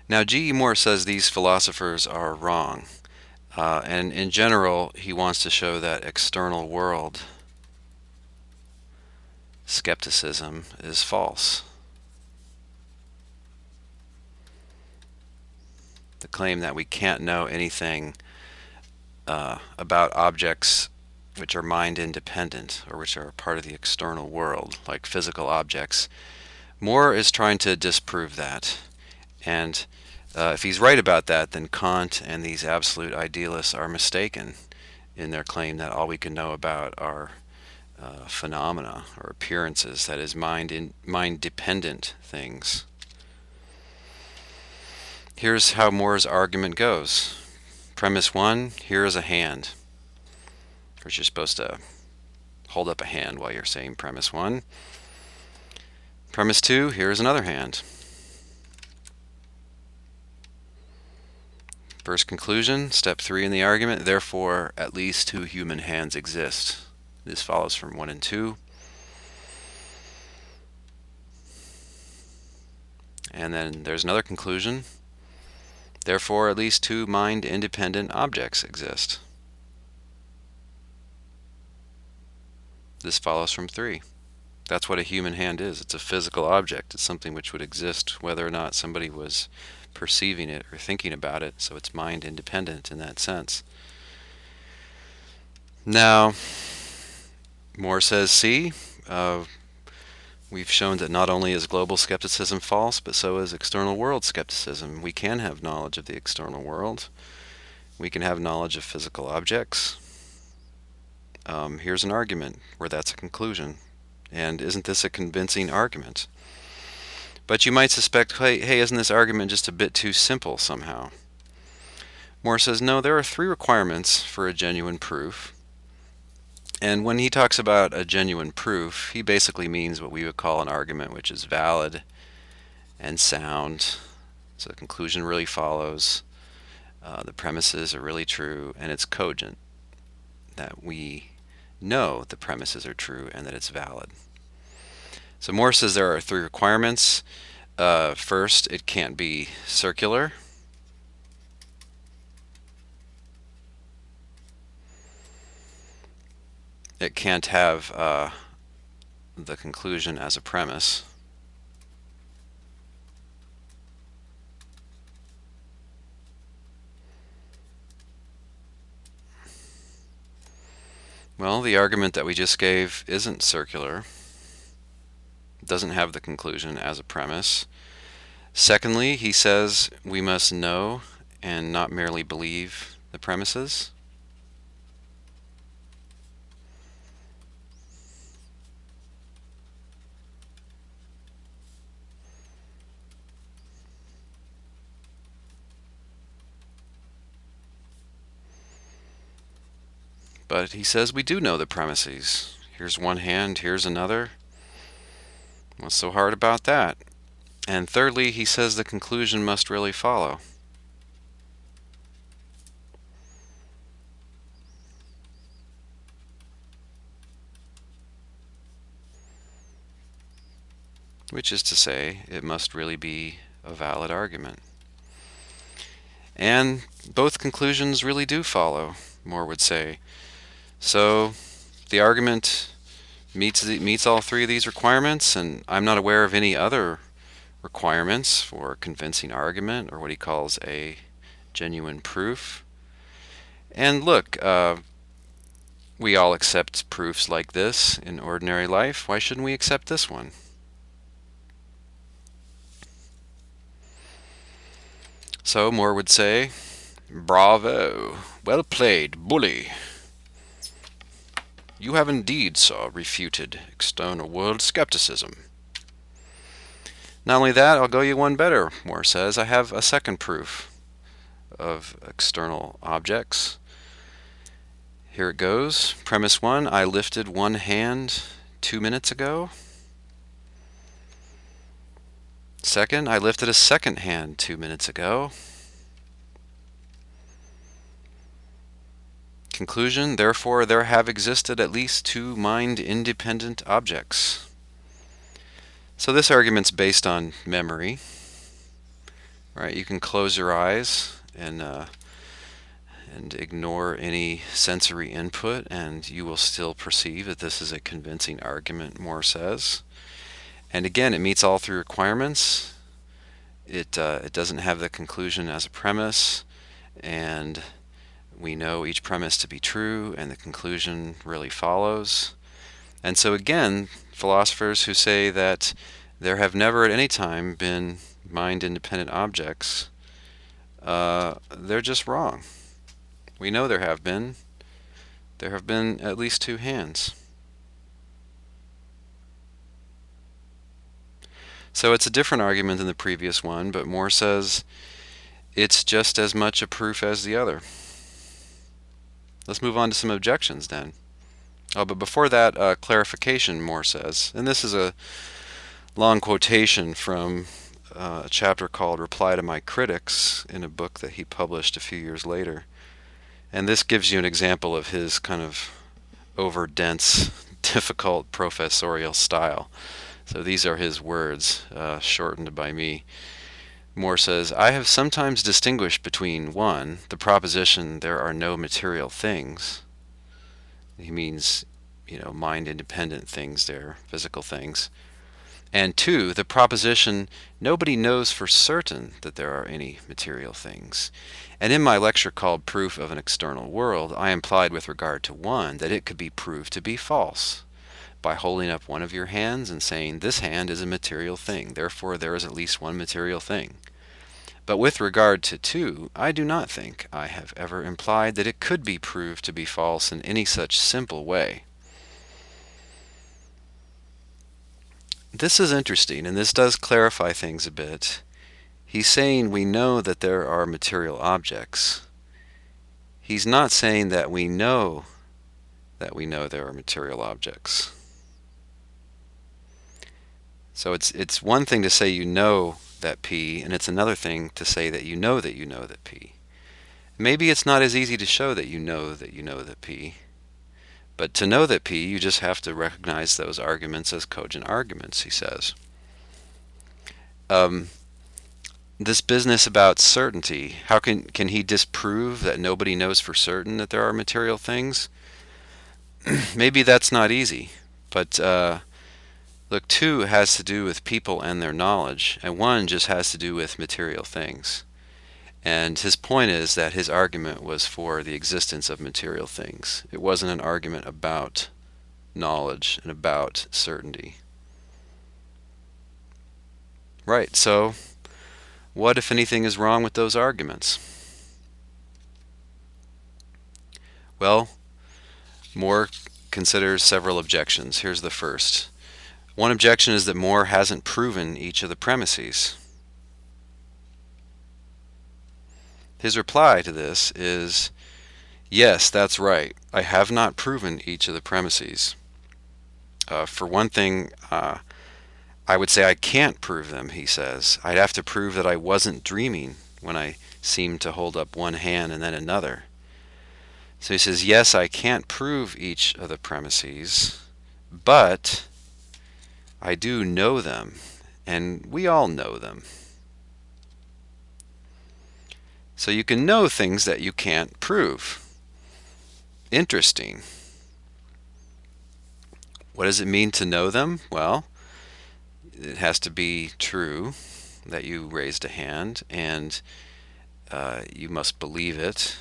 Now, G.E. Moore says these philosophers are wrong. And in general, he wants to show that external world skepticism is false. The claim that we can't know anything about objects which are mind independent or which are part of the external world, like physical objects. Moore is trying to disprove that. And if he's right about that, then Kant and these absolute idealists are mistaken in their claim that all we can know about are phenomena or appearances, that is, mind-dependent things. Here's how Moore's argument goes. Premise 1, here is a hand. Of course, you're supposed to hold up a hand while you're saying premise 1. Premise 2, here is another hand. First conclusion, step 3 in the argument, therefore at least 2 human hands exist. This follows from 1 and 2. And then there's another conclusion, therefore at least 2 mind-independent objects exist. This follows from 3. That's what a human hand is. It's a physical object. It's something which would exist whether or not somebody was perceiving it or thinking about it, so it's mind independent in that sense. Now, Moore says, see, we've shown that not only is global skepticism false, but so is external world skepticism. We can have knowledge of the external world. We can have knowledge of physical objects. Here's an argument where that's a conclusion. And isn't this a convincing argument? But you might suspect, hey, isn't this argument just a bit too simple somehow? Moore says, no, there are 3 requirements for a genuine proof. And when he talks about a genuine proof, he basically means what we would call an argument which is valid and sound. So the conclusion really follows, the premises are really true, and it's cogent, that we know the premises are true and that it's valid. So Moore says there are 3 requirements. First, it can't be circular. It can't have the conclusion as a premise. Well, the argument that we just gave isn't circular. It doesn't have the conclusion as a premise. Secondly, he says we must know and not merely believe the premises. But he says we do know the premises. Here's one hand, here's another. What's so hard about that? And thirdly, he says the conclusion must really follow. Which is to say, it must really be a valid argument. And both conclusions really do follow, Moore would say. So the argument meets all 3 of these requirements, and I'm not aware of any other requirements for a convincing argument, or what he calls a genuine proof. And look, we all accept proofs like this in ordinary life. Why shouldn't we accept this one? So Moore would say, bravo, well played, bully. You have indeed, sir, refuted external world skepticism. Not only that, I'll go you one better, Moore says. I have a second proof of external objects. Here it goes. Premise 1, I lifted one hand 2 minutes ago. Second, I lifted a second hand 2 minutes ago. Conclusion, therefore there have existed at least 2 mind-independent objects. So this argument's based on memory, right? You can close your eyes and ignore any sensory input, and you will still perceive that this is a convincing argument, Moore says. And again, it meets all three requirements. It doesn't have the conclusion as a premise, and we know each premise to be true, and the conclusion really follows. And so again, philosophers who say that there have never at any time been mind-independent objects, they're just wrong. We know there have been. There have been at least two hands. So it's a different argument than the previous one, but Moore says it's just as much a proof as the other. Let's move on to some objections then. Oh, but before that, clarification, Moore says, and this is a long quotation from a chapter called Reply to My Critics in a book that he published a few years later. And this gives you an example of his kind of over-dense, difficult professorial style. So these are his words, shortened by me. Moore says, I have sometimes distinguished between, one, the proposition there are no material things. He means, mind-independent things there, physical things. And two, the proposition nobody knows for certain that there are any material things. And in my lecture called Proof of an External World, I implied with regard to one that it could be proved to be false by holding up one of your hands and saying, this hand is a material thing, therefore there is at least one material thing. But with regard to two, I do not think I have ever implied that it could be proved to be false in any such simple way. This is interesting, and this does clarify things a bit. He's saying we know that there are material objects. He's not saying that we know there are material objects. So it's one thing to say you know that P, and it's another thing to say that you know that P. Maybe it's not as easy to show that you know that P. But to know that P, you just have to recognize those arguments as cogent arguments, he says. This business about certainty, how can he disprove that nobody knows for certain that there are material things? Maybe that's not easy, but look, two has to do with people and their knowledge, and one just has to do with material things. And his point is that his argument was for the existence of material things. It wasn't an argument about knowledge and about certainty. Right, so what, if anything, is wrong with those arguments? Well, Moore considers several objections. Here's the first. One objection is that Moore hasn't proven each of the premises. His reply to this is, yes, that's right. I have not proven each of the premises. For one thing, I would say I can't prove them, he says. I'd have to prove that I wasn't dreaming when I seemed to hold up one hand and then another. So he says, yes, I can't prove each of the premises, but I do know them, and we all know them. So you can know things that you can't prove. Interesting. What does it mean to know them? Well, it has to be true that you raised a hand, and you must believe it,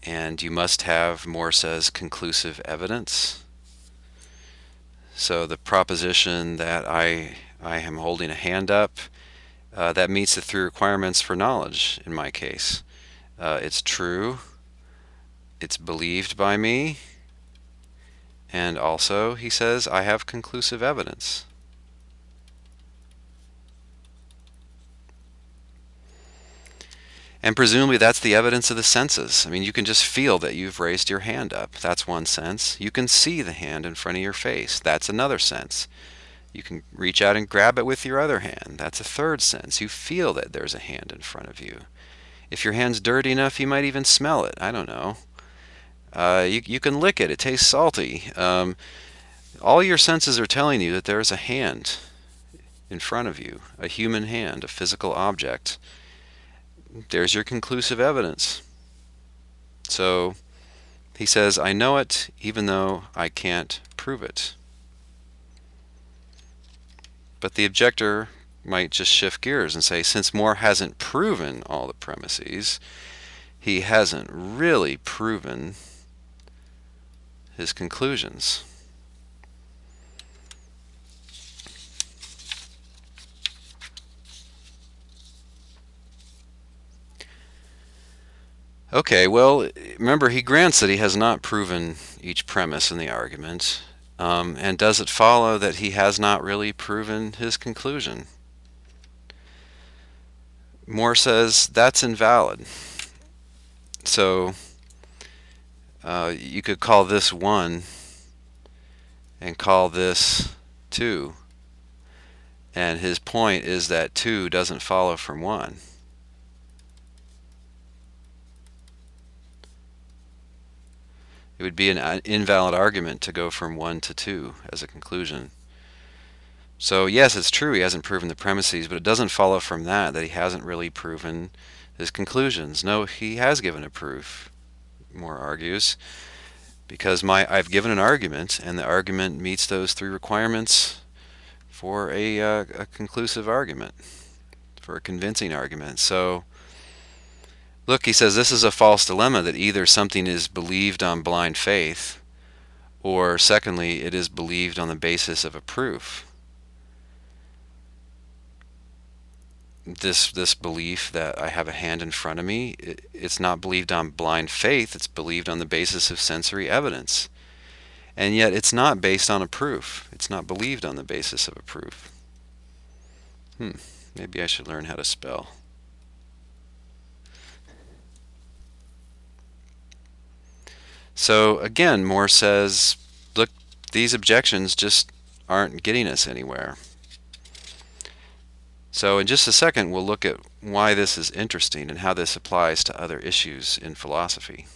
and you must have, Moore says, conclusive evidence. So the proposition that I am holding a hand up, that meets the three requirements for knowledge in my case. It's true, it's believed by me, and also, he says, I have conclusive evidence. And presumably that's the evidence of the senses. I mean, you can just feel that you've raised your hand up. That's one sense. You can see the hand in front of your face. That's another sense. You can reach out and grab it with your other hand. That's a third sense. You feel that there's a hand in front of you. If your hand's dirty enough, you might even smell it. I don't know. You can lick it. It tastes salty. All your senses are telling you that there's a hand in front of you, a human hand, a physical object. there's your conclusive evidence. So he says, I know it even though I can't prove it. But the objector might just shift gears and say, since Moore hasn't proven all the premises, he hasn't really proven his conclusions. Okay, well, remember, he grants that he has not proven each premise in the argument. And does it follow that he has not really proven his conclusion? Moore says that's invalid. So you could call this 1 and call this 2. And his point is that 2 doesn't follow from 1. It would be an invalid argument to go from 1 to 2 as a conclusion. So yes, it's true he hasn't proven the premises, but it doesn't follow from that he hasn't really proven his conclusions. No, he has given a proof, Moore argues, because I've given an argument, and the argument meets those 3 requirements for a conclusive argument, for a convincing argument. So look, he says this is a false dilemma, that either something is believed on blind faith, or secondly, it is believed on the basis of a proof. This belief that I have a hand in front of me, it's not believed on blind faith, it's believed on the basis of sensory evidence. And yet it's not based on a proof. It's not believed on the basis of a proof. Maybe I should learn how to spell. So again, Moore says, look, these objections just aren't getting us anywhere. So in just a second, we'll look at why this is interesting and how this applies to other issues in philosophy.